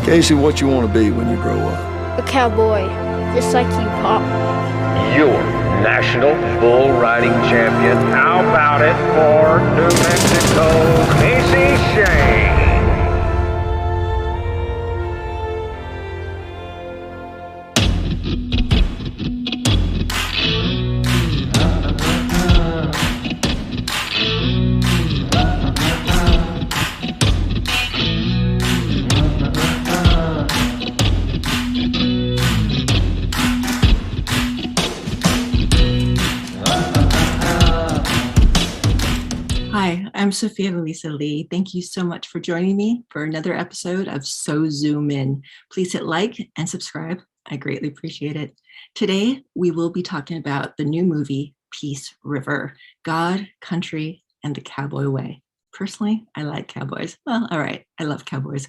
Casey, what you want to be when you grow up? A cowboy, just like you, Pop. Your national bull riding champion. How about it for New Mexico, Casey Shane? Hi, I'm Sophia Louisa Lee. Thank you so much for joining me for another episode of So Zoom In. Please hit like and subscribe. I greatly appreciate it. Today, we will be talking about the new movie, Peace River, God, Country, and the Cowboy Way. Personally, I like cowboys. Well, all right, I love cowboys.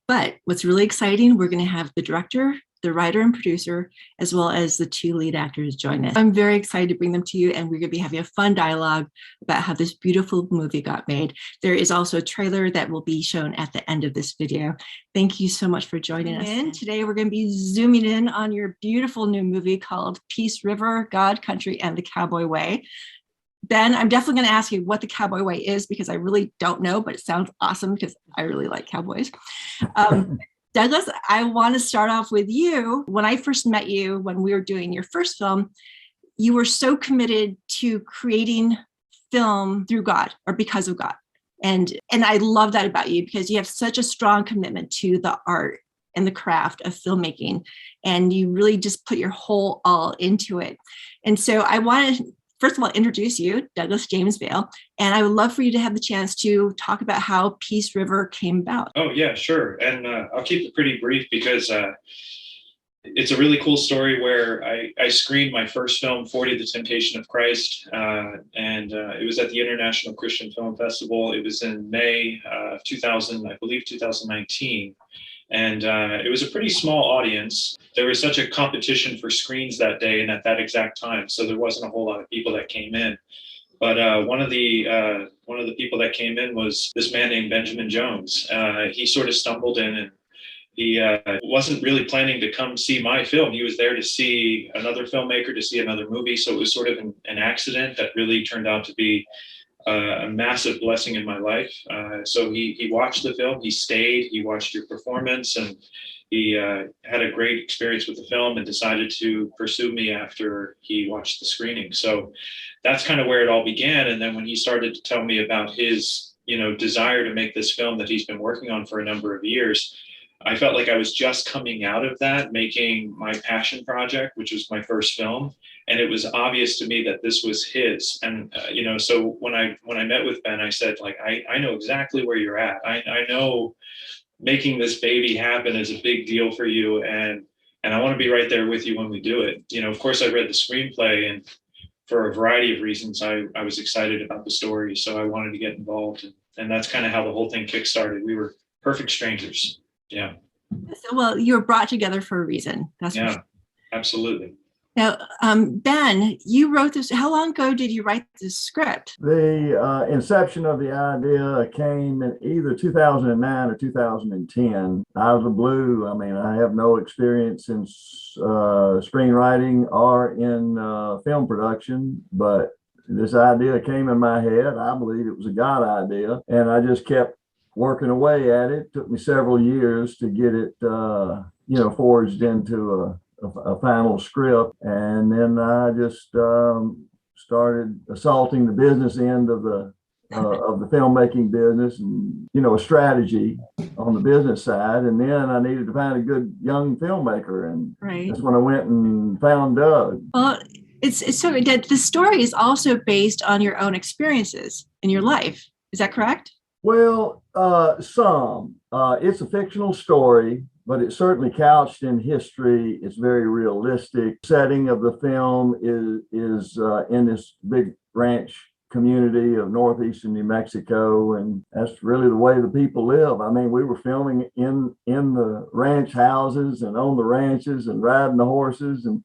But what's really exciting, we're going to have the director, the writer and producer, as well as the two lead actors join us. I'm very excited to bring them to you, and we're going to be having a fun dialogue about how this beautiful movie got made. There is also a trailer that will be shown at the end of this video. Thank you so much for joining us. And today we're going to be zooming in on your beautiful new movie called Peace River, God, Country, and the Cowboy Way. Ben, I'm definitely going to ask you what the Cowboy Way is, because I really don't know, but it sounds awesome because I really like cowboys. Douglas, I want to start off with you. When I first met you, when we were doing your first film, you were so committed to creating film through God or because of God. And I love that about you, because you have such a strong commitment to the art and the craft of filmmaking. And you really just put your whole all into it. And so I want to, first of all, introduce you, Douglas James Vail, and I would love for you to have the chance to talk about how Peace River came about. Oh, yeah, sure. And I'll keep it pretty brief because it's a really cool story where I screened my first film, 40, The Temptation of Christ, and it was at the International Christian Film Festival. It was in May of 2019. And it was a pretty small audience. There was such a competition for screens that day and at that exact time, so there wasn't a whole lot of people that came in. But one of the people that came in was this man named Benjamin Jones. He sort of stumbled in, and he wasn't really planning to come see my film. He was there to see another filmmaker, to see another movie. So it was sort of an accident that really turned out to be a massive blessing in my life. So he watched the film, he stayed, he watched your performance, and he had a great experience with the film and decided to pursue me after he watched the screening. So that's kind of where it all began. And then when he started to tell me about his, desire to make this film that he's been working on for a number of years, I felt like I was just coming out of that, making my passion project, which was my first film. And it was obvious to me that this was his. And, so when I met with Ben, I said, like, I know exactly where you're at. I know making this baby happen is a big deal for you. And I want to be right there with you when we do it. Of course, I read the screenplay, and for a variety of reasons, I was excited about the story. So I wanted to get involved. And that's kind of how the whole thing kickstarted. We were perfect strangers. Yeah. Well, you were brought together for a reason. That's yeah, absolutely. Now, Ben, you wrote this. How long ago did you write this script? The inception of the idea came in either 2009 or 2010. Out of the blue. I mean, I have no experience in screenwriting or in film production, but this idea came in my head. I believe it was a God idea, and I just kept working away at it. It took me several years to get it, forged into a final script. And then I just started assaulting the business end of the filmmaking business, and, a strategy on the business side. And then I needed to find a good young filmmaker. And that's when I went and found Doug. Well, it's so that the story is also based on your own experiences in your life. Is that correct? Well, some. It's a fictional story, but it's certainly couched in history. It's very realistic. Setting of the film is in this big ranch community of northeastern New Mexico, and that's really the way the people live. I mean, we were filming in the ranch houses and on the ranches and riding the horses, and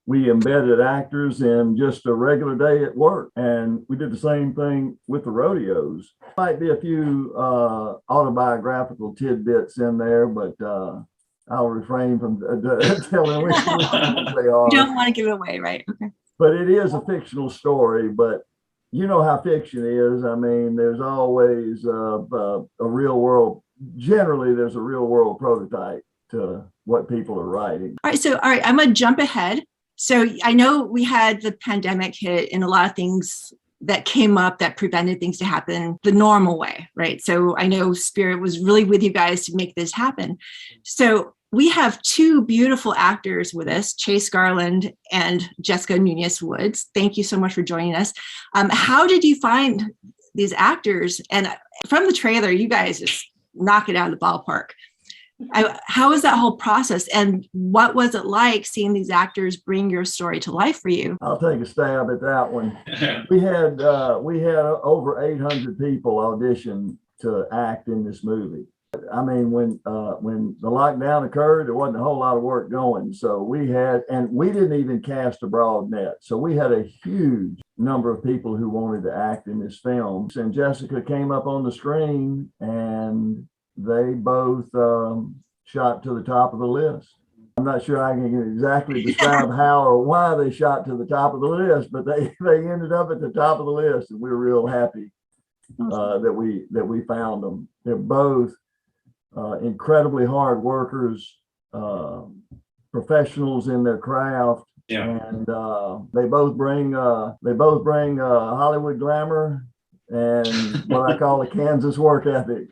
we embedded actors in just a regular day at work. And we did the same thing with the rodeos. Might be a few autobiographical tidbits in there, but I'll refrain from telling which ones they are. You don't want to give it away, right? Okay. But it is a fictional story, but you know how fiction is. I mean, there's always a real world. Generally, there's a real world prototype to what people are writing. All right, I'm going to jump ahead. So I know we had the pandemic hit and a lot of things that came up that prevented things to happen the normal way, right? So I know Spirit was really with you guys to make this happen. So we have two beautiful actors with us, Chase Garland and Jessica Nunez-Wood. Thank you so much for joining us. How did you find these actors? And from the trailer, you guys just knock it out of the ballpark. How was that whole process, and what was it like seeing these actors bring your story to life for you? I'll take a stab at that one. We had over 800 people audition to act in this movie. I mean, when the lockdown occurred, there wasn't a whole lot of work going. So we didn't even cast a broad net. So we had a huge number of people who wanted to act in this film. And Jessica came up on the screen, and they both shot to the top of the list. I'm not sure I can exactly describe how or why they shot to the top of the list, but they ended up at the top of the list, and we were real happy that we found them. They're both incredibly hard workers, professionals in their craft, and they both bring Hollywood glamour and what I call a Kansas work ethic.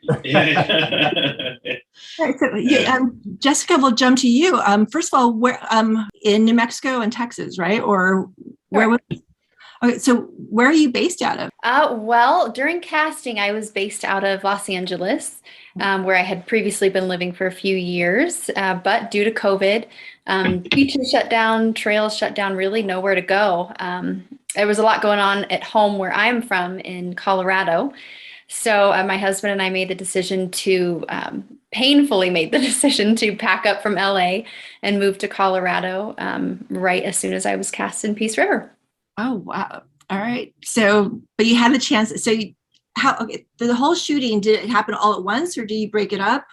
Right, so, Jessica, we'll jump to you. First of all, where in New Mexico and Texas, right? Or where? Okay, so where are you based out of? Well, during casting, I was based out of Los Angeles, where I had previously been living for a few years. But due to COVID, beaches shut down, trails shut down, really nowhere to go. There was a lot going on at home where I'm from in Colorado. So my husband and I made the decision to, painfully made the decision to pack up from LA and move to Colorado right as soon as I was cast in Peace River. Oh, wow. All right. So, but you had the chance. So the whole shooting, did it happen all at once, or do you break it up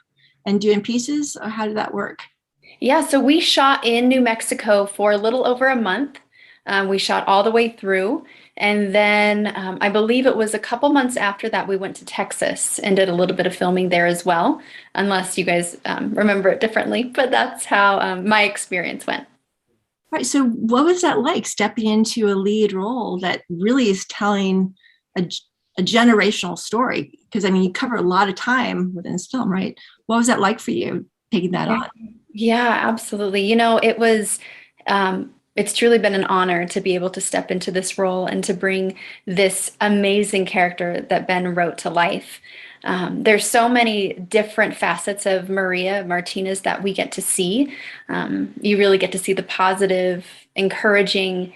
and do in pieces, or how did that work? Yeah, so we shot in New Mexico for a little over a month. We shot all the way through. And then I believe it was a couple months after that, we went to Texas and did a little bit of filming there as well, unless you guys remember it differently. But that's how my experience went. All right. So what was that like, stepping into a lead role that really is telling a generational story? Because, I mean, you cover a lot of time within this film, right? What was that like for you, taking that on? Yeah, absolutely. You know, it was... it's truly been an honor to be able to step into this role and to bring this amazing character that Ben wrote to life. There's so many different facets of Maria Martinez that we get to see. You really get to see the positive, encouraging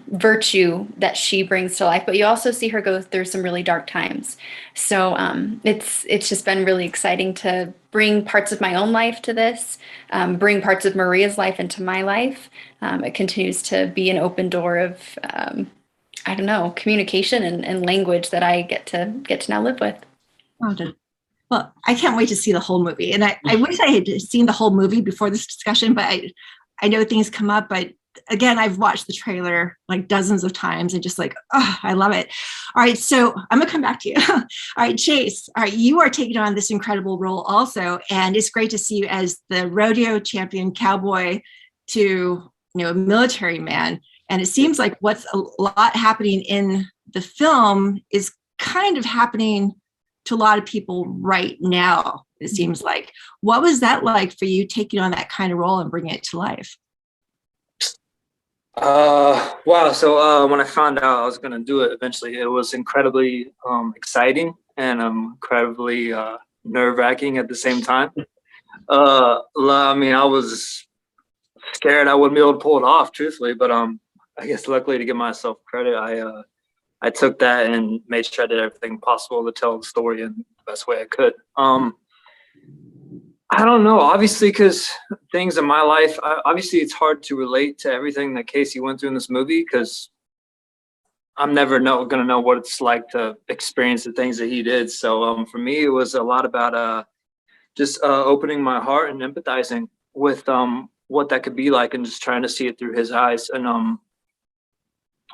virtue that she brings to life, but you also see her go through some really dark times. So it's just been really exciting to bring parts of my own life to this, bring parts of Maria's life into my life. It continues to be an open door of, I don't know, communication and language that I get to now live with. Well, I can't wait to see the whole movie. And I wish I had seen the whole movie before this discussion, but I know things come up, but again, I've watched the trailer like dozens of times and just like, oh, I love it. All right, so I'm gonna come back to you. All right, Chase, all right, you are taking on this incredible role also, and it's great to see you as the rodeo champion cowboy to, a military man. And it seems like what's a lot happening in the film is kind of happening to a lot of people right now, it seems like. What was that like for you, taking on that kind of role and bringing it to life? Wow. So when I found out I was going to do it eventually, it was incredibly exciting and incredibly nerve-wracking at the same time. I mean, I was scared I wouldn't be able to pull it off, truthfully, but I guess luckily, to give myself credit, I took that and made sure I did everything possible to tell the story in the best way I could. I don't know, obviously, because things in my life, obviously it's hard to relate to everything that Casey went through in this movie, because I'm never gonna know what it's like to experience the things that he did. So for me, it was a lot about just opening my heart and empathizing with what that could be like, and just trying to see it through his eyes. And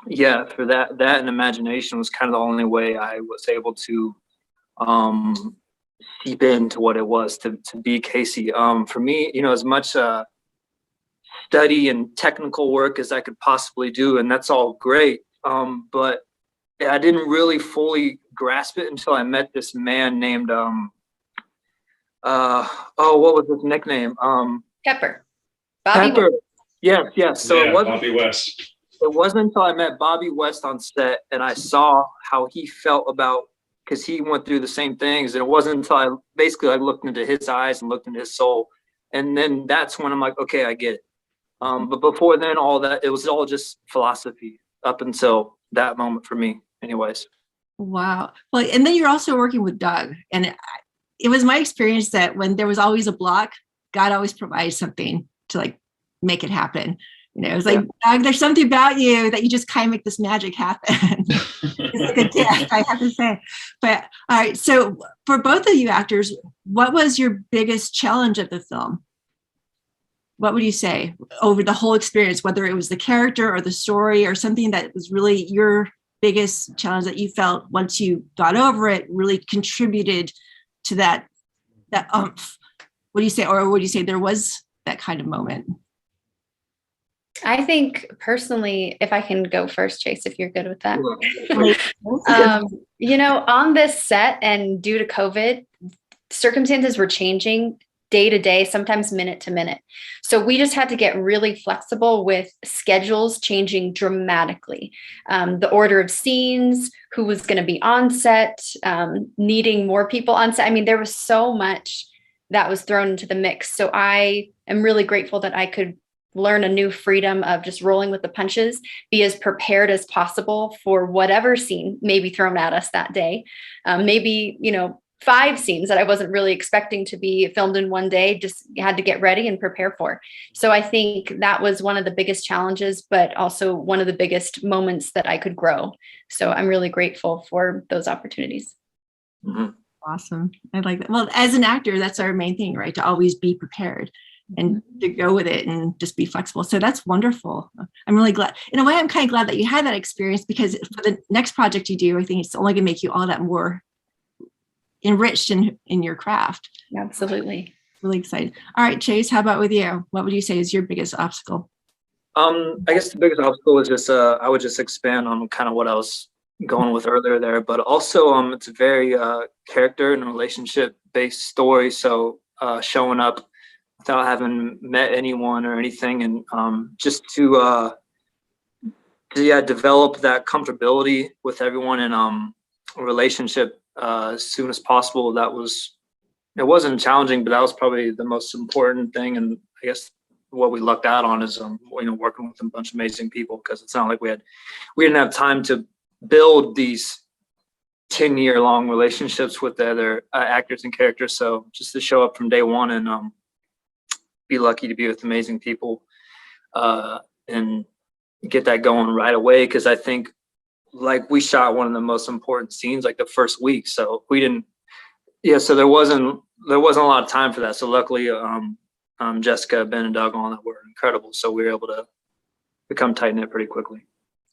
yeah, for that and imagination was kind of the only way I was able to deep into what it was to be Casey. For me, you know, as much study and technical work as I could possibly do, and that's all great. But I didn't really fully grasp it until I met this man named what was his nickname? Pepper. Bobby Pepper. West. Yes. So Yeah, Bobby West. It wasn't until I met Bobby West on set and I saw how he felt about, because he went through the same things. And it wasn't until I looked into his eyes and looked into his soul. And then that's when I'm like, okay, I get it. But before then, all that, it was all just philosophy up until that moment for me anyways. Wow. Well, and then you're also working with Doug. And it was my experience that when there was always a block, God always provides something to like make it happen. You know, it was like, Doug, there's something about you that you just kind of make this magic happen. It's like a gift, I have to say. But all right, so for both of you actors, what was your biggest challenge of the film? What would you say over the whole experience, whether it was the character or the story or something that was really your biggest challenge that you felt once you got over it really contributed to that oomph? What do you say? Or would you say there was that kind of moment? I think personally, if I can go first, Chase, if you're good with that. You know, on this set and due to COVID, circumstances were changing day to day, sometimes minute to minute. So we just had to get really flexible with schedules changing dramatically. The order of scenes, who was going to be on set, needing more people on set. I mean, there was so much that was thrown into the mix. So I am really grateful that I could learn a new freedom of just rolling with the punches, be as prepared as possible for whatever scene may be thrown at us that day. Maybe, you know, 5 scenes that I wasn't really expecting to be filmed in one day, just had to get ready and prepare for. So I think that was one of the biggest challenges, but also one of the biggest moments that I could grow. So I'm really grateful for those opportunities. Mm-hmm. Awesome. I like that. Well, as an actor, that's our main thing, right? To always be prepared and to go with it and just be flexible. So that's wonderful. I'm really glad. In a way, I'm kind of glad that you had that experience, because for the next project you do, I think it's only going to make you all that more enriched in your craft. Absolutely. Really excited. All right, Chase, how about with you? What would you say is your biggest obstacle? I guess the biggest obstacle was just I would just expand on kind of what I was going with earlier there, but also it's a very character and relationship based story. So showing up without having met anyone or anything, and just to develop that comfortability with everyone in a relationship as soon as possible. It wasn't challenging, but that was probably the most important thing. And I guess what we lucked out on is working with a bunch of amazing people, because it's not like we didn't have time to build these 10-year-long relationships with the other actors and characters. So just to show up from day one and be lucky to be with amazing people and get that going right away, because I think like we shot one of the most important scenes like the first week, so so there wasn't a lot of time for that. So luckily Jessica, Ben, and Doug all that were incredible, so we were able to become tight-knit pretty quickly.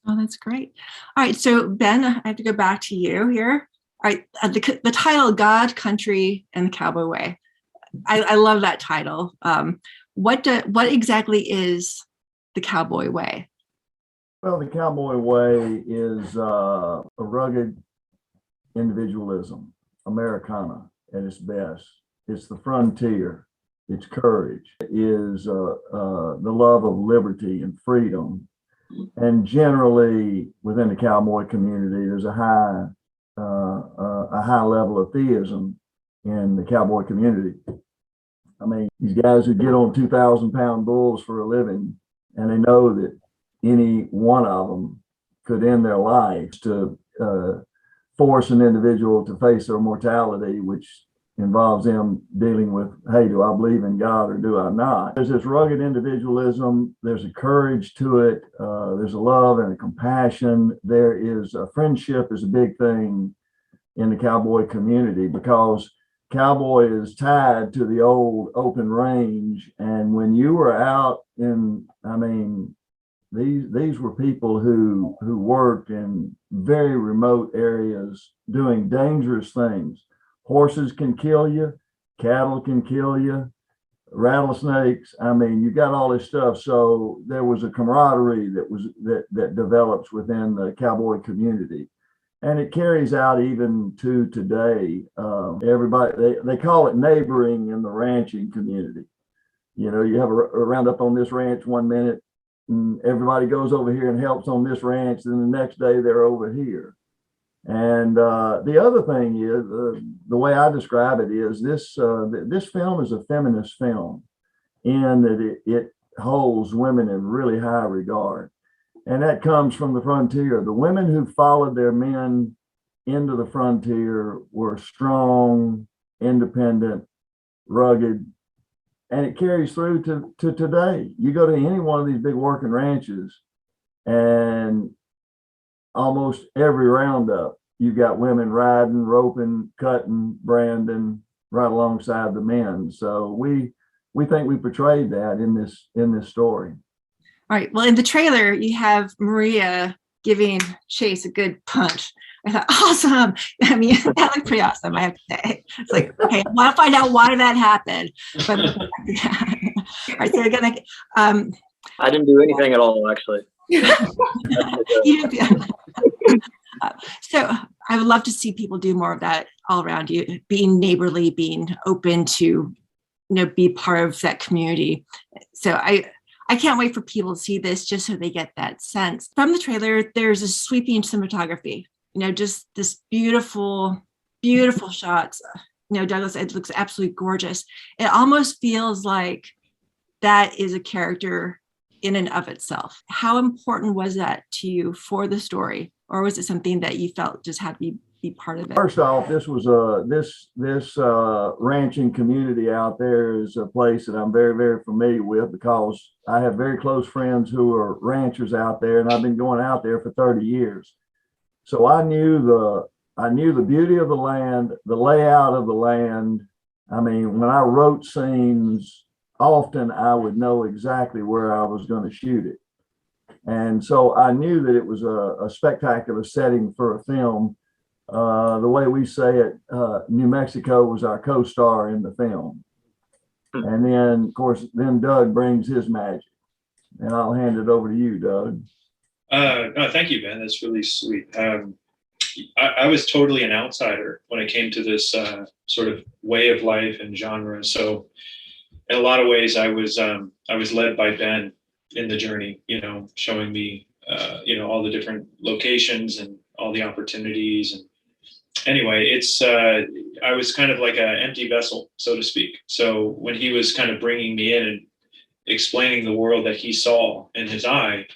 Oh, that's great. All right, so Ben, I have to go back to you here. All right, the title, God, Country, and the Cowboy Way. I love that title. What exactly is the Cowboy Way? Well, the Cowboy Way is a rugged individualism, Americana at its best. It's the frontier, it's courage, it is the love of liberty and freedom. And generally within the cowboy community, there's a high level of theism in the cowboy community. I mean, these guys who get on 2,000-pound bulls for a living, and they know that any one of them could end their life to force an individual to face their mortality, which involves them dealing with, hey, do I believe in God or do I not? There's this rugged individualism. There's a courage to it. There's a love and a compassion. There is a friendship is a big thing in the cowboy community because cowboy is tied to the old open range. And when you were out in, I mean, these were people who worked in very remote areas doing dangerous things. Horses can kill you, cattle can kill you, rattlesnakes. I mean, you got all this stuff. So there was a camaraderie that develops within the cowboy community. And it carries out even to today. Everybody, they call it neighboring in the ranching community. You know, you have a roundup on this ranch one minute, and everybody goes over here and helps on this ranch. Then the next day they're over here. And the other thing is, the way I describe it is this film is a feminist film in that it holds women in really high regard. And that comes from the frontier. The women who followed their men into the frontier were strong, independent, rugged, and it carries through to today. You go to any one of these big working ranches and almost every roundup, you've got women riding, roping, cutting, branding right alongside the men. So we think we portrayed that in this story. All right. Well, in the trailer, you have Maria giving Chase a good punch. I thought, awesome. I mean, that looked pretty awesome, I have to say. It's like, okay, I want to find out why that happened. But all right, so you're gonna. I didn't do anything at all, actually. So I would love to see people do more of that all around you, being neighborly, being open to, be part of that community. So I can't wait for people to see this just so they get that sense. From the trailer, there's a sweeping cinematography, just this beautiful, beautiful shots. Douglas, it looks absolutely gorgeous. It almost feels like that is a character in and of itself. How important was that to you for the story? Or was it something that you felt just had to be part of it? First off, this was this ranching community out there is a place that I'm very, very familiar with because I have very close friends who are ranchers out there, and I've been going out there for 30 years. So I knew the beauty of the land, the layout of the land. I mean, when I wrote scenes, often I would know exactly where I was going to shoot it. And so I knew that it was a spectacular setting for a film. The way we say it, New Mexico was our co-star in the film. And then, of course, then Doug brings his magic. And I'll hand it over to you, Doug. No, thank you, Ben. That's really sweet. I was totally an outsider when it came to this sort of way of life and genre. So in a lot of ways, I was led by Ben in the journey, showing me, all the different locations and all the opportunities. And anyway, I was kind of like an empty vessel, so to speak. So when he was kind of bringing me in and explaining the world that he saw in his eye,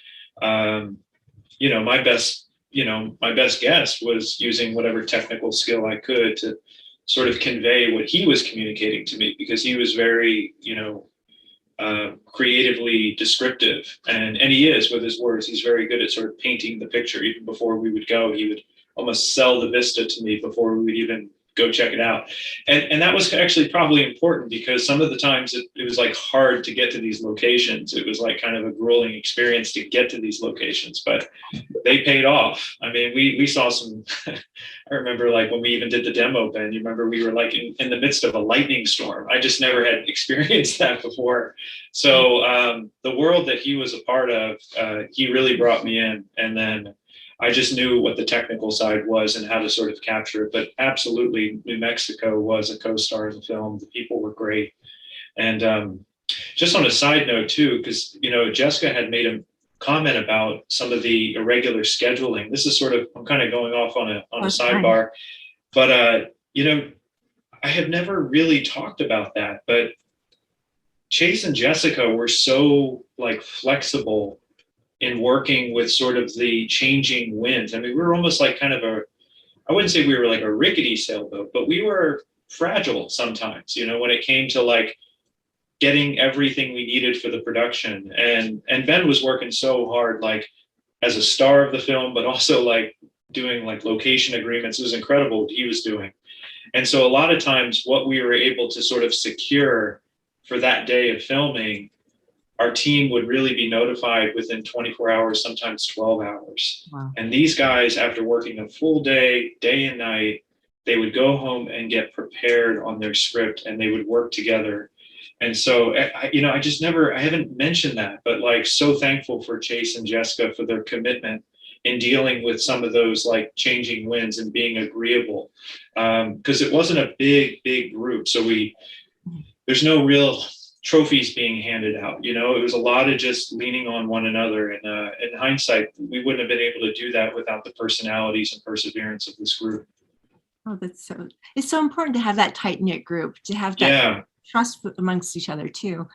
my best guess was using whatever technical skill I could to sort of convey what he was communicating to me, because he was very, creatively descriptive, and he is with his words. He's very good at sort of painting the picture. Even before we would go, he would almost sell the vista to me before we would even go check it out. And that was actually probably important, because some of the times it was like hard to get to these locations. It was like kind of a grueling experience to get to these locations, but they paid off. I mean, we saw some, I remember like when we even did the demo, Ben, you remember we were like in the midst of a lightning storm. I just never had experienced that before. So the world that he was a part of, he really brought me in. And then I just knew what the technical side was and how to sort of capture it. But absolutely, New Mexico was a co-star in the film. The people were great. And just on a side note too, because, Jessica had made a comment about some of the irregular scheduling. This is sort of, I'm kind of going off on a sidebar, but, I have never really talked about that, but Chase and Jessica were so like flexible in working with sort of the changing winds. I mean, we were almost like kind of I wouldn't say we were like a rickety sailboat, but we were fragile sometimes, you know, when it came to like getting everything we needed for the production. And Ben was working so hard, like as a star of the film, but also like doing like location agreements. It was incredible what he was doing. And so a lot of times what we were able to sort of secure for that day of filming, our team would really be notified within 24 hours, sometimes 12 hours. Wow. And these guys, after working a full day, day and night, they would go home and get prepared on their script, and they would work together. And so, you know, I haven't mentioned that, but like so thankful for Chase and Jessica for their commitment in dealing with some of those like changing winds and being agreeable. Because it wasn't a big group. So there's no real trophies being handed out. You know, it was a lot of just leaning on one another. And in hindsight, we wouldn't have been able to do that without the personalities and perseverance of this group. Oh, it's so important to have that tight knit group, to have that trust amongst each other too.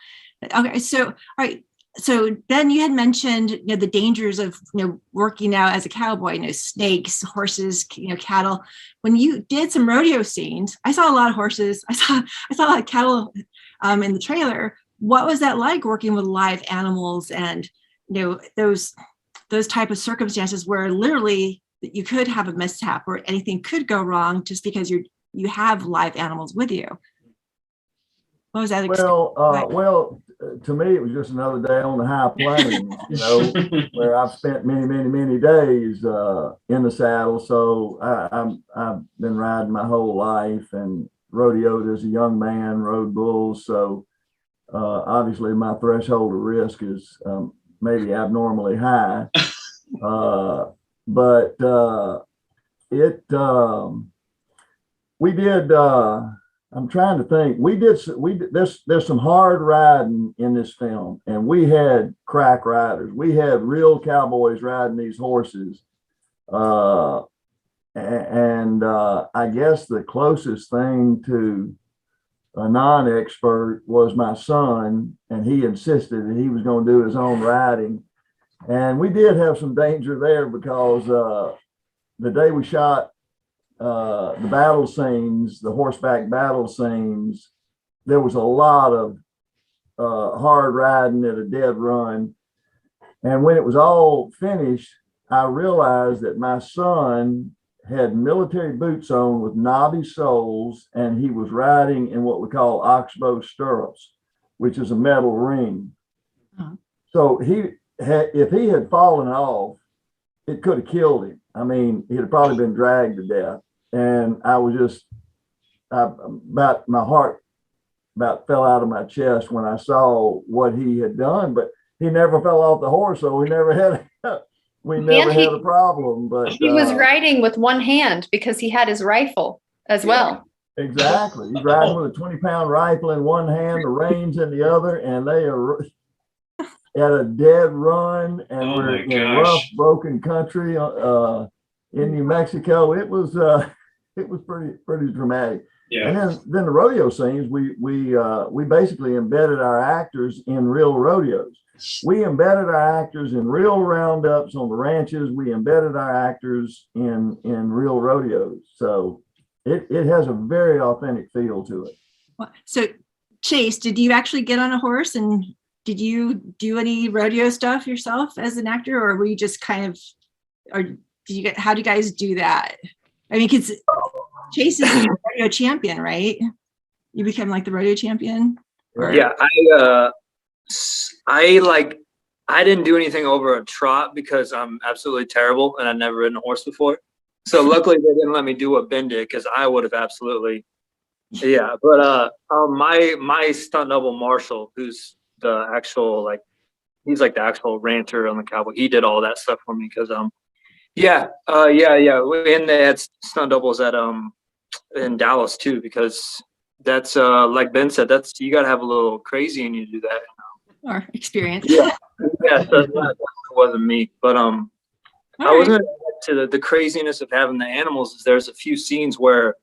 Okay, so all right, so Ben, you had mentioned, you know, the dangers of, you know, working out as a cowboy, you know, snakes, horses, you know, cattle. When you did some rodeo scenes, I saw a lot of horses. I saw a lot of cattle in the trailer. What was that like, working with live animals and, you know, those type of circumstances where literally you could have a mishap or anything could go wrong just because you have live animals with you? What was that experience like? Well, to me, it was just another day on the high plains, you know, where I've spent many days in the saddle. So I've been riding my whole life and rodeoed as a young man, rode bulls. So obviously my threshold of risk is maybe abnormally high. But we did, I'm trying to think, there's some hard riding in this film, and we had crack riders. We had real cowboys riding these horses. I guess the closest thing to a non-expert was my son, and he insisted that he was going to do his own riding. And we did have some danger there because the day we shot the battle scenes, the horseback battle scenes, there was a lot of hard riding at a dead run. And when it was all finished, I realized that my son had military boots on with knobby soles, and he was riding in what we call oxbow stirrups, which is a metal ring. Uh-huh. So if he had fallen off, it could have killed him. I mean, he'd have probably been dragged to death. And I was just, my heart about fell out of my chest when I saw what he had done. But he never fell off the horse, so we never had a problem. But he was riding with one hand because he had his rifle as well. Exactly. He's riding with a 20-pound rifle in one hand, the reins in the other, and they are at a dead run, and we're in rough, broken country in New Mexico. It was pretty dramatic. Yeah. And then the rodeo scenes, we basically embedded our actors in real rodeos. We embedded our actors in real roundups on the ranches. We embedded our actors in real rodeos. So it has a very authentic feel to it. So Chase, did you actually get on a horse, and did you do any rodeo stuff yourself as an actor, or were you just kind of, how do you guys do that? I mean, because Chase is the rodeo champion, right? You became like the rodeo champion? Yeah, I didn't do anything over a trot because I'm absolutely terrible and I'd never ridden a horse before. So luckily they didn't let me do what Ben did, because I would have absolutely, yeah. But my stunt double Marshall, who's the actual, he's like the actual rancher on the Cowboy, he did all that stuff for me because yeah. And they had stunt doubles at in Dallas too, because that's like Ben said, that's, you gotta have a little crazy in you to do that. Or experience. Yeah, that wasn't me. But I wasn't to the craziness of having the animals. Is there's a few scenes where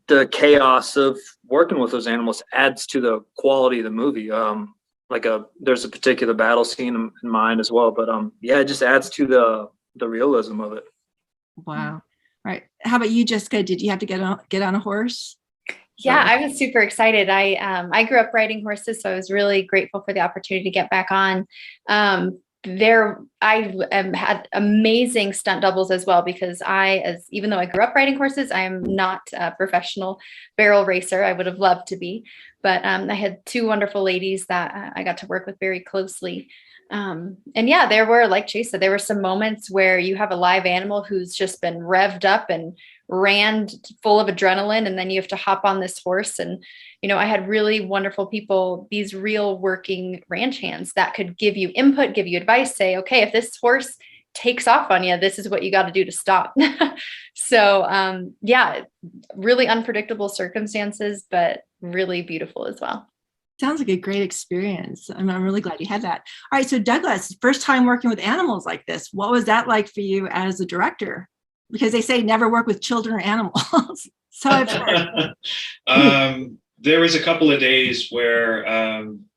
the chaos of working with those animals adds to the quality of the movie. There's a particular battle scene in mind as well. But yeah, it just adds to the realism of it. Wow. All right. How about you, Jessica? Did you have to get on a horse? Yeah, I was super excited. I grew up riding horses, so I was really grateful for the opportunity to get back on. Had amazing stunt doubles as well, because even though I grew up riding horses, I am not a professional barrel racer. I would have loved to be, but I had two wonderful ladies that I got to work with very closely. And yeah, there were, like Chase said, there were some moments where you have a live animal who's just been revved up and ran full of adrenaline, and then you have to hop on this horse. And I had really wonderful people, these real working ranch hands that could give you input, give you advice, say, okay, if this horse takes off on you, this is what you got to do to stop. So yeah, really unpredictable circumstances, but really beautiful as well. Sounds like a great experience. I'm really glad you had that. All right, so Douglas, first time working with animals like this, what was that like for you as a director? Because they say never work with children or animals. So I've heard. There was a couple of days where,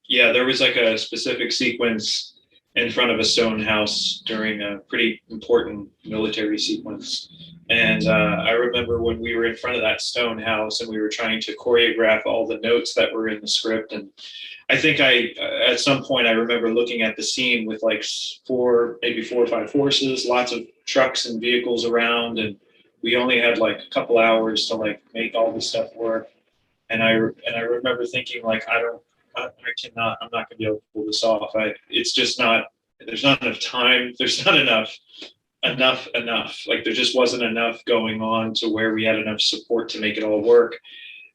there was like a specific sequence in front of a stone house during a pretty important military sequence. And I remember when we were in front of that stone house and we were trying to choreograph all the notes that were in the script. And I think at some point, I remember looking at the scene with like maybe four or five horses, lots of trucks and vehicles around. And we only had like a couple hours to like make all this stuff work. And I remember thinking like, I'm not going to be able to pull this off. It's just not, there's not enough time. There's not enough. Like there just wasn't enough going on to where we had enough support to make it all work.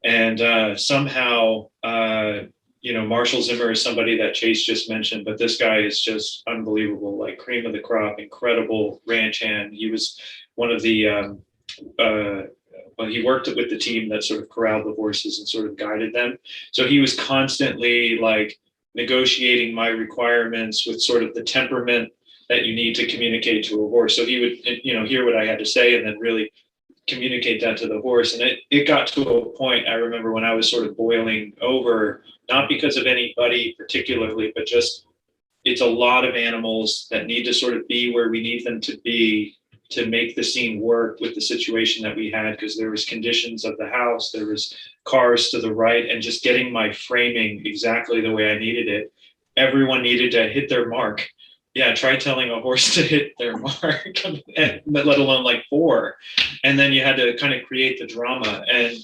And somehow, Marshall Zimmer is somebody that Chase just mentioned, but this guy is just unbelievable, like cream of the crop, incredible ranch hand. He was one of the, he worked with the team that sort of corralled the horses and sort of guided them. So he was constantly like negotiating my requirements with sort of the temperament that you need to communicate to a horse. So he would, hear what I had to say and then really communicate that to the horse. And it got to a point, I remember when I was sort of boiling over, not because of anybody particularly, but just it's a lot of animals that need to sort of be where we need them to be to make the scene work with the situation that we had, because there was conditions of the house, there was cars to the right, and just getting my framing exactly the way I needed it. Everyone needed to hit their mark. Yeah, try telling a horse to hit their mark, let alone like four. And then you had to kind of create the drama. And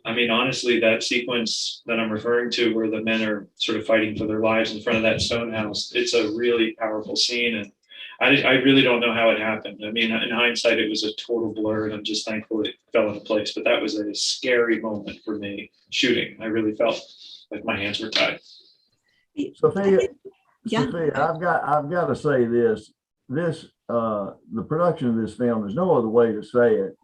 I mean, honestly, that sequence that I'm referring to where the men are sort of fighting for their lives in front of that stone house, it's a really powerful scene. And I really don't know how it happened. I mean, in hindsight, it was a total blur, and I'm just thankful it fell into place. But that was a scary moment for me shooting. I really felt like my hands were tied. Sophia, Yeah. Sophia, I've got to say this. The production of this film, there's no other way to say it.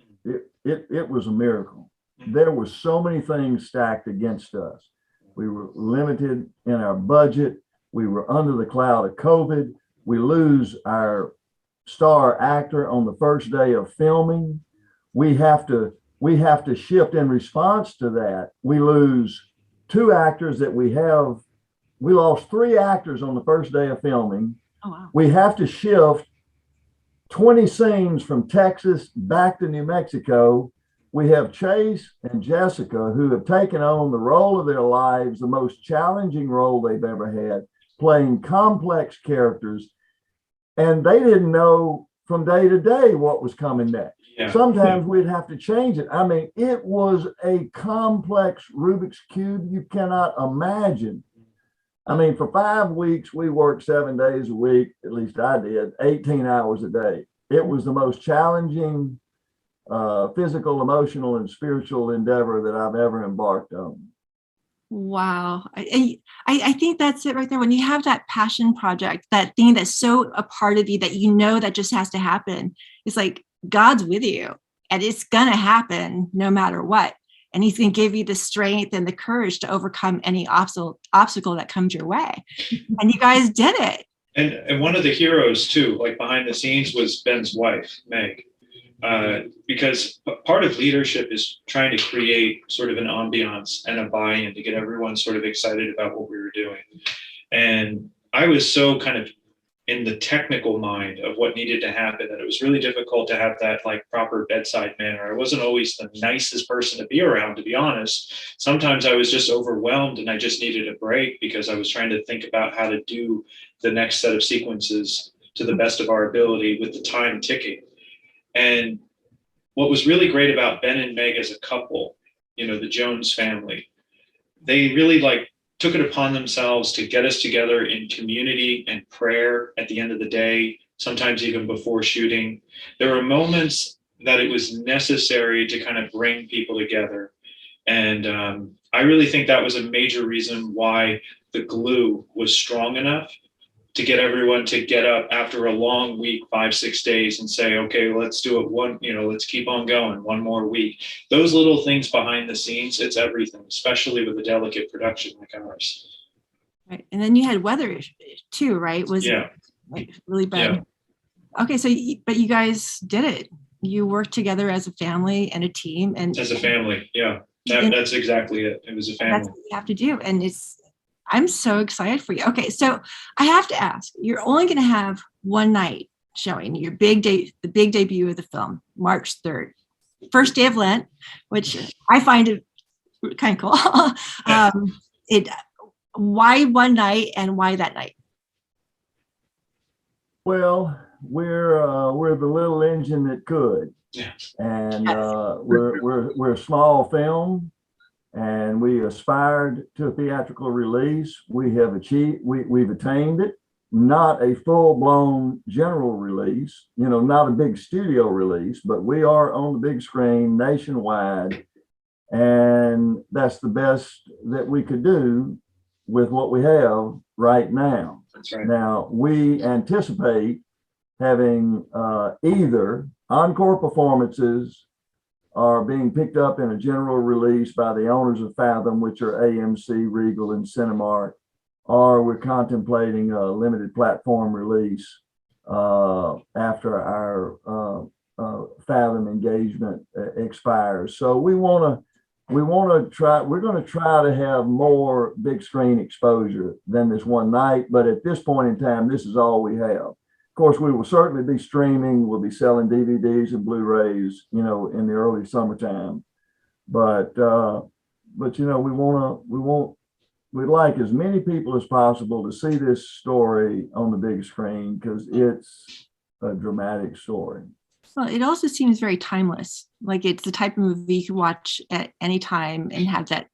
It was a miracle. There were so many things stacked against us. We were limited in our budget. We were under the cloud of COVID. We lose our star actor on the first day of filming. We have to shift in response to that. We lose two actors that we lost three actors on the first day of filming. Oh, wow. We have to shift 20 scenes from Texas back to New Mexico. We have Chase and Jessica who have taken on the role of their lives, the most challenging role they've ever had, playing complex characters, and they didn't know from day to day what was coming next. Yeah. Sometimes we'd have to change it. I mean, it was a complex Rubik's Cube you cannot imagine. I mean, for 5 weeks, we worked 7 days a week, at least I did, 18 hours a day. It was the most challenging physical, emotional, and spiritual endeavor that I've ever embarked on. Wow. I think that's it right there. When you have that passion project, that thing that's so a part of you that that just has to happen, it's like God's with you and it's going to happen no matter what. And he's going to give you the strength and the courage to overcome any obstacle that comes your way. And you guys did it. And one of the heroes too, like behind the scenes, was Ben's wife, Meg. Because part of leadership is trying to create sort of an ambiance and a buy-in to get everyone sort of excited about what we were doing. And I was so kind of in the technical mind of what needed to happen, that it was really difficult to have that like proper bedside manner. I wasn't always the nicest person to be around, to be honest. Sometimes I was just overwhelmed and I just needed a break because I was trying to think about how to do the next set of sequences to the best of our ability with the time ticking. And what was really great about Ben and Meg as a couple, you know, the Jones family, they really like took it upon themselves to get us together in community and prayer at the end of the day, sometimes even before shooting. There were moments that it was necessary to kind of bring people together. And I really think that was a major reason why the glue was strong enough to get everyone to get up after a long week, 5-6 days, and say, okay, let's do it let's keep on going one more week. Those little things behind the scenes, it's everything, especially with a delicate production like ours. Right. And then you had weather too, right? Was like really bad. Yeah. Okay. So, but you guys did it. You worked together as a family and a team. And as a family. Yeah. That's exactly it. It was a family. That's what you have to do. And I'm so excited for you. Okay, so I have to ask, you're only going to have one night showing your the big debut of the film, March 3rd, first day of Lent, which I find it kind of cool. Why one night and why that night? Well, we're the little engine that could, and we're a small film. And we aspired to a theatrical release. We've attained it. Not a full-blown general release, not a big studio release, but we are on the big screen nationwide. And that's the best that we could do with what we have right now. That's right. Now, we anticipate having either encore performances are being picked up in a general release by the owners of Fathom, which are AMC, Regal, and Cinemark, or we're contemplating a limited platform release after our Fathom engagement expires. So we're going to try to have more big screen exposure than this one night, but at this point in time, this is all we have. Of course, we will certainly be streaming. We'll be selling DVDs and Blu-rays, in the early summertime. But we'd like as many people as possible to see this story on the big screen because it's a dramatic story. Well, it also seems very timeless. Like it's the type of movie you can watch at any time and have that,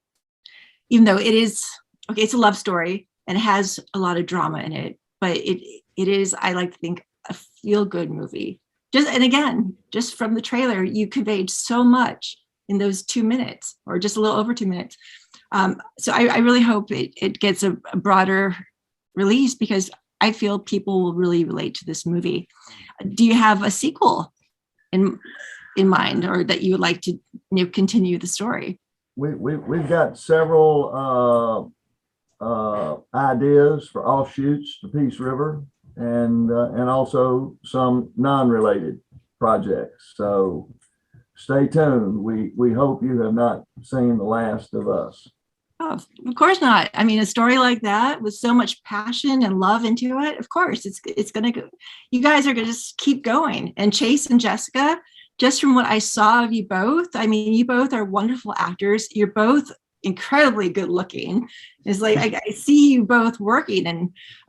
even though it's a love story and it has a lot of drama in it, but it is, I like to think, a feel-good movie. Just from the trailer, you conveyed so much in those 2 minutes, or just a little over 2 minutes. So I really hope it gets a broader release because I feel people will really relate to this movie. Do you have a sequel in mind, or that you would like to continue the story? We've got several ideas for offshoots to Peace River, and also some non-related projects. So stay tuned. We hope you have not seen the last of us. Oh, of course not. I mean, a story like that with so much passion and love into it, of course, it's going to go. You guys are going to just keep going. And Chase and Jessica, just from what I saw of you both, I mean, you both are wonderful actors. You're both incredibly good looking. It's like I see you both working,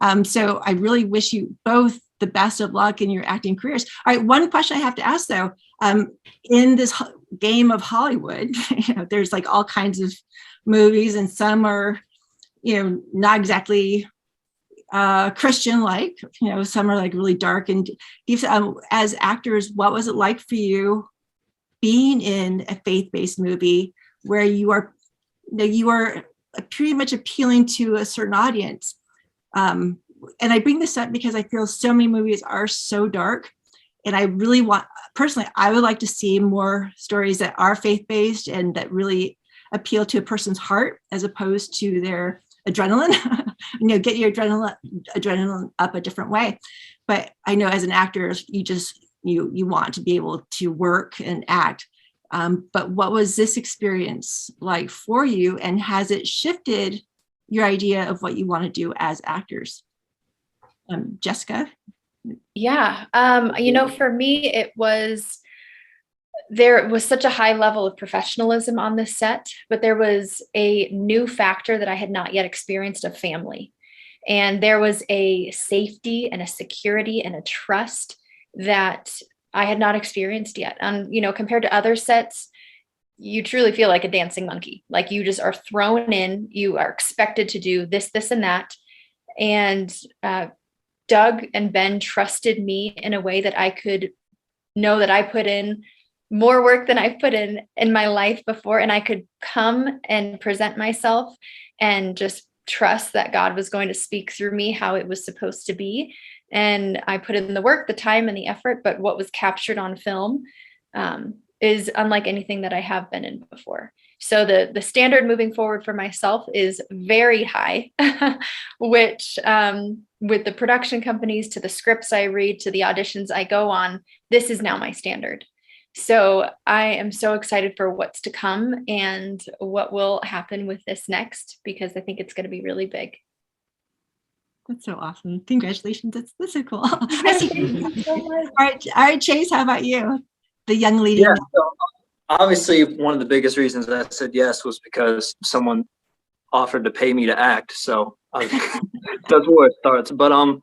and so I really wish you both the best of luck in your acting careers. All right, one question I have to ask though, in this game of Hollywood, there's like all kinds of movies, and some are, not exactly Christian like, some are like really dark and deep. As actors, what was it like for you being in a faith-based movie where you are pretty much appealing to a certain audience? And I bring this up because I feel so many movies are so dark, and I really I would like to see more stories that are faith-based and that really appeal to a person's heart as opposed to their adrenaline. Get your adrenaline up a different way. But I know as an actor, you want to be able to work and act. But what was this experience like for you, and has it shifted your idea of what you want to do as actors? Jessica? Yeah. For me, there was such a high level of professionalism on this set, but there was a new factor that I had not yet experienced of family. And there was a safety and a security and a trust that I had not experienced yet. Compared to other sets, you truly feel like a dancing monkey. Like you just are thrown in, you are expected to do this, this, and that. And Doug and Ben trusted me in a way that I could know that I put in more work than I've put in my life before. And I could come and present myself and just trust that God was going to speak through me how it was supposed to be. And I put in the work, the time, and the effort. But what was captured on film is unlike anything that I have been in before. So the standard moving forward for myself is very high, which with the production companies, to the scripts I read, to the auditions I go on, this is now my standard. So I am so excited for what's to come and what will happen with this next, because I think it's going to be really big. That's so awesome. Congratulations. That's so cool. All right, Chase, how about you? The young lady. Yeah, so obviously one of the biggest reasons I said yes was because someone offered to pay me to act. So that's where it starts. But and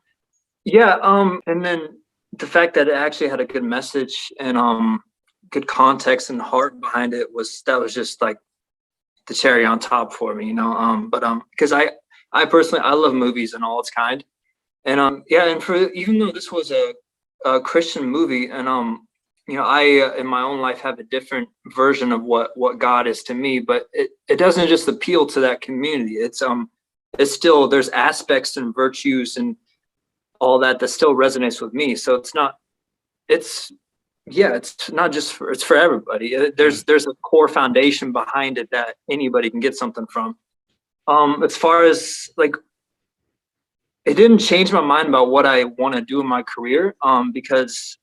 then the fact that it actually had a good message and good context and heart behind it was just like the cherry on top for me, because I personally, I love movies and all its kind. And and even though this was a Christian movie, and I in my own life have a different version of what God is to me, but it doesn't just appeal to that community. It's still, there's aspects and virtues and all that still resonates with me. So it's not just it's for everybody. There's a core foundation behind it that anybody can get something from. As far as like, it didn't change my mind about what I want to do in my career, because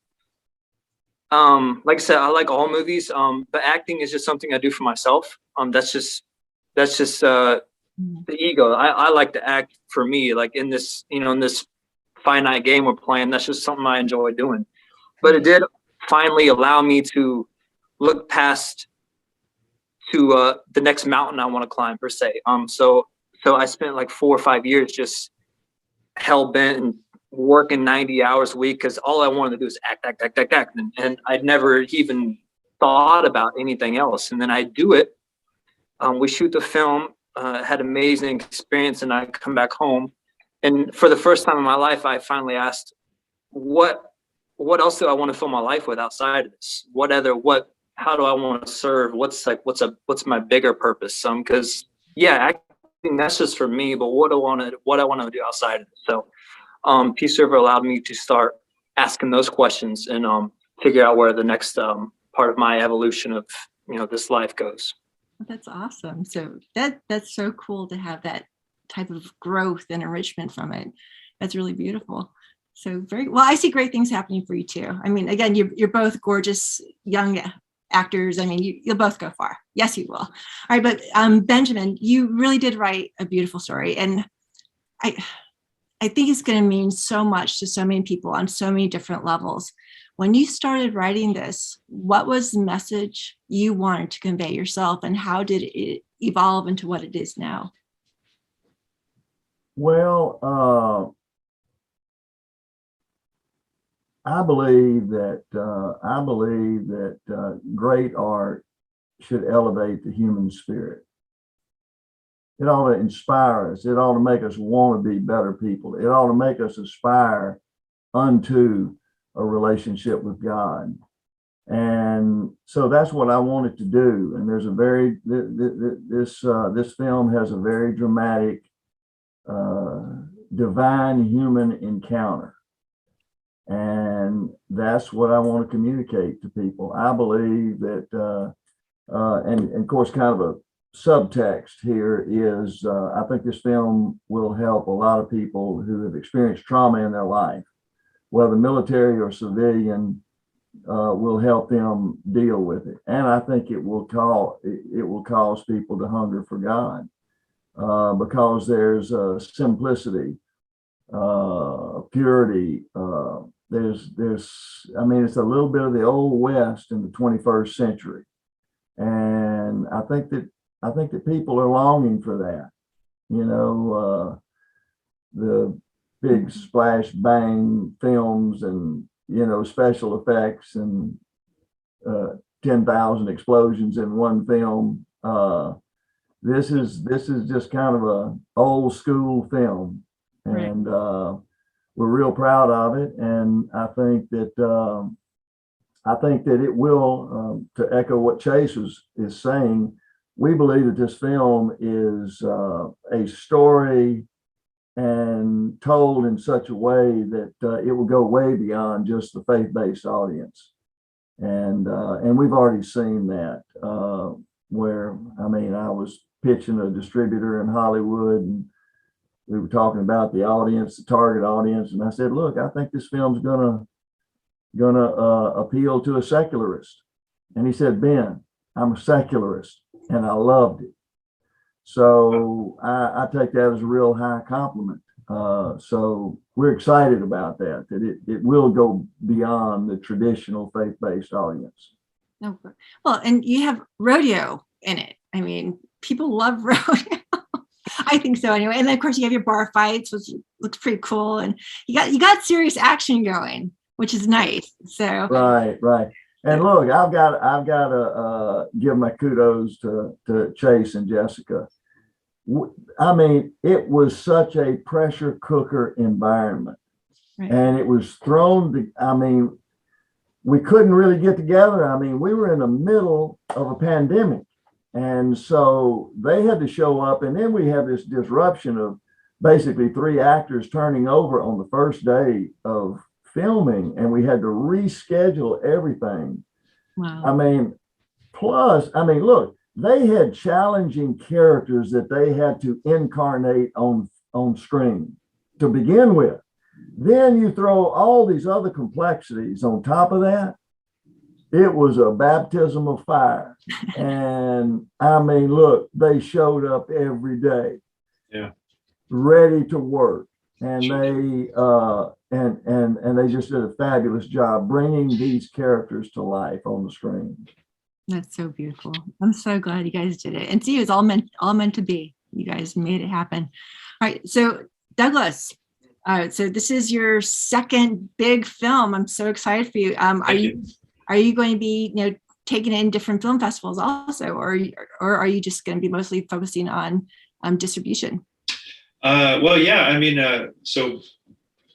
like I said, I like all movies, but acting is just something I do for myself. That's just the ego. I like to act for me, like in this finite game we're playing. That's just something I enjoy doing. But it did finally allow me to look past to the next mountain I want to climb, per se. So I spent like 4 or 5 years just hell bent and working 90 hours a week, because all I wanted to do is act. And I'd never even thought about anything else. And then I do it. We shoot the film, had an amazing experience, and I come back home. And for the first time in my life, I finally asked, what else do I want to fill my life with outside of this? How do I want to serve? What's my bigger purpose? Because acting, that's just for me, but what I want to do outside of it. So Peace River allowed me to start asking those questions and figure out where the next part of my evolution of this life goes. That's awesome. So that's so cool to have that type of growth and enrichment from it. That's really beautiful. So very well. I see great things happening for you too. I mean, again, you're both gorgeous young actors. I mean, you'll both go far. Yes, you will. All right, but Benjamin, you really did write a beautiful story, and I think it's going to mean so much to so many people on so many different levels. When you started writing this, what was the message you wanted to convey yourself, and how did it evolve into what it is now? Well, I believe that great art should elevate the human spirit. It ought to inspire us. It ought to make us want to be better people. It ought to make us aspire unto a relationship with God. And so that's what I wanted to do. And there's this film has a very dramatic, divine human encounter. And that's what I want to communicate to people. I believe that, and of course, kind of a subtext here is, I think this film will help a lot of people who have experienced trauma in their life, whether military or civilian, will help them deal with it. And I think it will cause people to hunger for God, because there's a simplicity purity. I mean, it's a little bit of the old West in the 21st century. And I think that people are longing for that. You know, the big splash bang films and, you know, special effects and 10,000 explosions in one film. This is just kind of a old school film, and we're real proud of it. And I think that it will, to echo what Chase is saying, we believe that this film is a story and told in such a way that it will go way beyond just the faith-based audience. And we've already seen that, where, I mean, I was pitching a distributor in Hollywood, and we were talking about the audience, the target audience, and I said, look, I think this film's gonna appeal to a secularist. And he said, Ben, I'm a secularist, and I loved it. So I take that as a real high compliment. So we're excited about that it will go beyond the traditional faith-based audience. No, well, and you have rodeo in it. I mean, people love rodeo. I think so anyway. And then of course you have your bar fights, which looks pretty cool. And you got serious action going, which is nice. So right. And look, I've got to give my kudos to Chase and Jessica. I mean, it was such a pressure cooker environment, and it was I mean, we couldn't really get together. I mean, we were in the middle of a pandemic, and so they had to show up, and then we had this disruption of basically 3 actors turning over on the first day of filming, and we had to reschedule everything. Wow. I mean, plus, I mean, look, they had challenging characters that they had to incarnate on screen to begin with. Then you throw all these other complexities on top of that. It was a baptism of fire. And I mean, look, they showed up every day, ready to work. And they and they just did a fabulous job bringing these characters to life on the screen. That's so beautiful. I'm so glad you guys did it. And see, it was all meant to be. You guys made it happen. All right. So Douglas, so this is your second big film. I'm so excited for you. Are you going to be, taking it in different film festivals also, or are you just going to be mostly focusing on distribution? Well, yeah, I mean, so,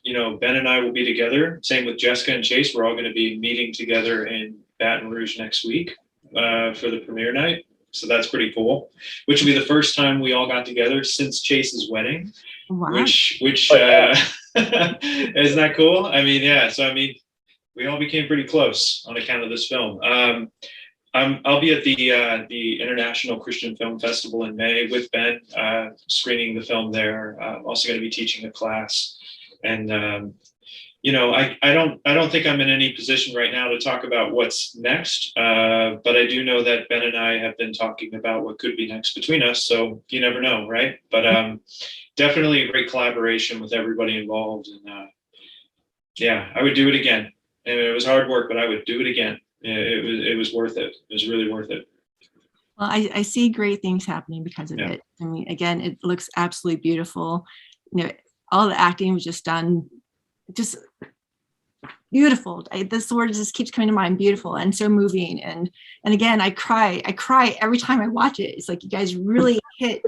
Ben and I will be together. Same with Jessica and Chase. We're all going to be meeting together in Baton Rouge next week for the premiere night. So that's pretty cool, which will be the first time we all got together since Chase's wedding. Wow. Which isn't that cool? I mean, yeah. So, I mean, we all became pretty close on account of this film. I'll be at the International Christian Film Festival in May with Ben, screening the film there. I'm also going to be teaching a class, and I don't think I'm in any position right now to talk about what's next, but I do know that Ben and I have been talking about what could be next between us. So you never know, right? But definitely a great collaboration with everybody involved, and yeah, I would do it again. And it was hard work, but I would do it again. It was worth it. It was really worth it. Well, I see great things happening because of it. I mean, again, it looks absolutely beautiful. All the acting was just done, just beautiful. This word just keeps coming to mind, beautiful, and so moving. And again, I cry every time I watch it. It's like you guys really hit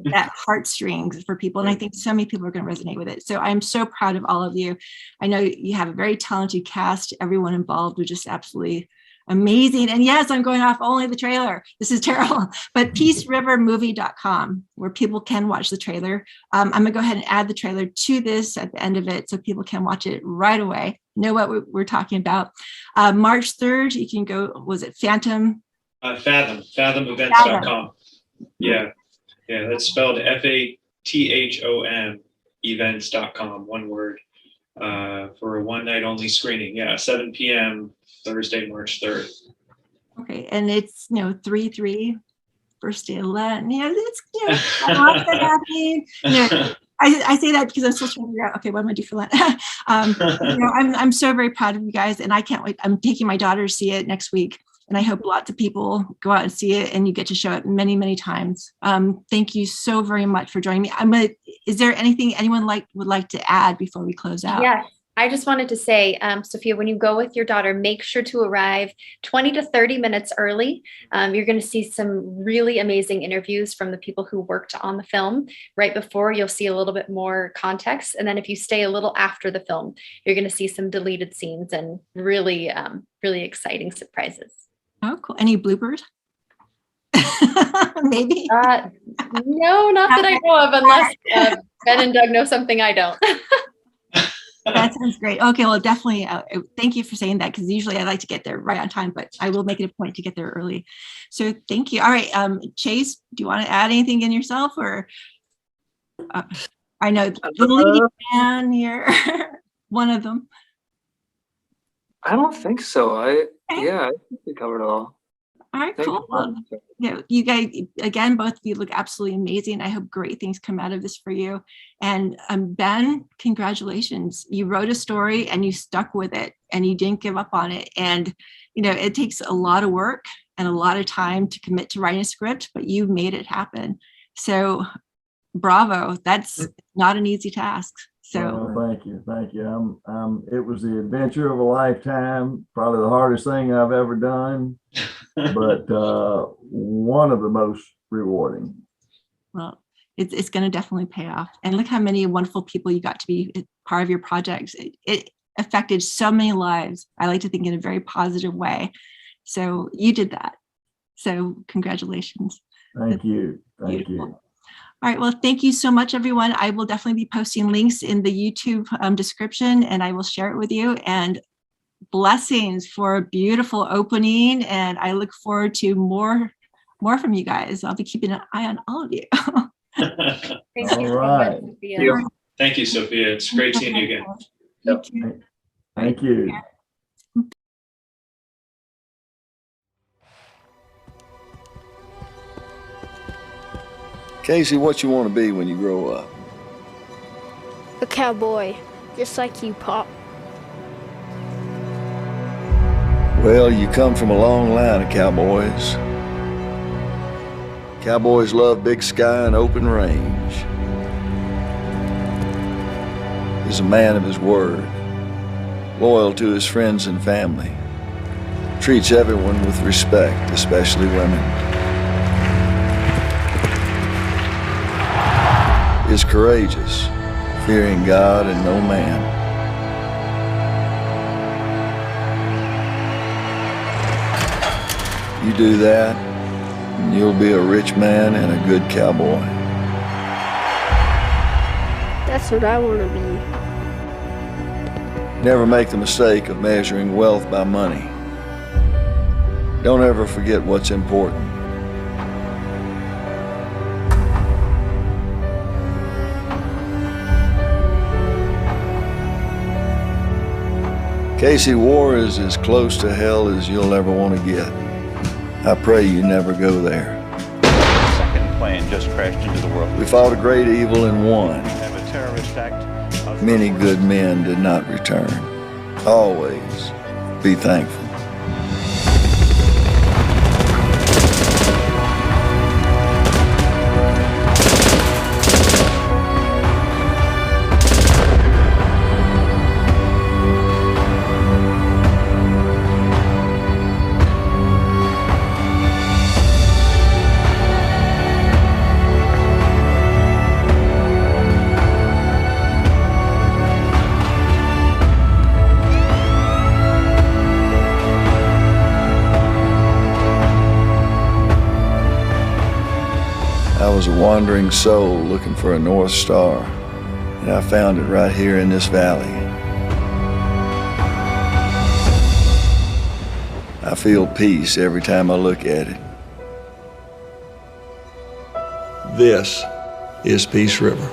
that heartstrings for people. And I think so many people are going to resonate with it. So I'm so proud of all of you. I know you have a very talented cast. Everyone involved was just absolutely amazing. And yes, I'm going off only the trailer. This is terrible, but peacerivermovie.com, where people can watch the trailer. I'm gonna go ahead and add the trailer to this at the end of it so people can watch it right away, know what we're talking about. March 3rd, you can go, was it Fathom events.com. Yeah, that's spelled FATHOM events.com, one word, for a one night only screening. 7 p.m. Thursday, March 3rd. Okay, and it's 3/3, first day of Lent. It's lots of happening. I say that because I'm still trying to figure out, okay, what am I do for Lent? I'm so very proud of you guys, and I can't wait. I'm taking my daughter to see it next week, and I hope lots of people go out and see it, and you get to show it many, many times. Thank you so very much for joining me. Is there anything anyone would like to add before we close out? Yeah. I just wanted to say, Sophia, when you go with your daughter, make sure to arrive 20 to 30 minutes early. You're going to see some really amazing interviews from the people who worked on the film. Right before, you'll see a little bit more context. And then if you stay a little after the film, you're going to see some deleted scenes and really, really exciting surprises. Oh, cool. Any bloopers? Maybe? No, not that I know of, unless Ben and Doug know something I don't. That sounds great. Okay, well, definitely. Thank you for saying that, because usually I like to get there right on time, but I will make it a point to get there early. So thank you. All right, Chase, do you want to add anything in yourself, or I know the lead man here, one of them. I don't think so. I think we covered it all. All right, cool. Well, you guys, again, both of you look absolutely amazing. I hope great things come out of this for you. And Ben, congratulations. You wrote a story and you stuck with it and you didn't give up on it. And, it takes a lot of work and a lot of time to commit to writing a script, but you made it happen. So bravo. That's not an easy task. So thank you. It was the adventure of a lifetime, probably the hardest thing I've ever done, but one of the most rewarding. Well, it's going to definitely pay off. And look how many wonderful people you got to be part of your project. It affected so many lives. I like to think in a very positive way. So you did that. So congratulations. Thank you. Thank you. All right, well, thank you so much, everyone. I will definitely be posting links in the YouTube description, and I will share it with you. And blessings for a beautiful opening, and I look forward to more from you guys. I'll be keeping an eye on all of you. Thank you. All right. Thank you, Sophia. It's great seeing you again. Yep. Thank you. Casey, what you want to be when you grow up? A cowboy, just like you, Pop. Well, you come from a long line of cowboys. Cowboys love big sky and open range. He's a man of his word, loyal to his friends and family, treats everyone with respect, especially women. Is courageous, fearing God and no man. You do that, and you'll be a rich man and a good cowboy. That's what I want to be. Never make the mistake of measuring wealth by money. Don't ever forget what's important. Casey, war is as close to hell as you'll ever want to get. I pray you never go there. The second plane just crashed into the world. We fought a great evil and won. We have a terrorist act. Many good men did not return. Always be thankful. I was a wandering soul looking for a North Star, and I found it right here in this valley. I feel peace every time I look at it. This is Peace River.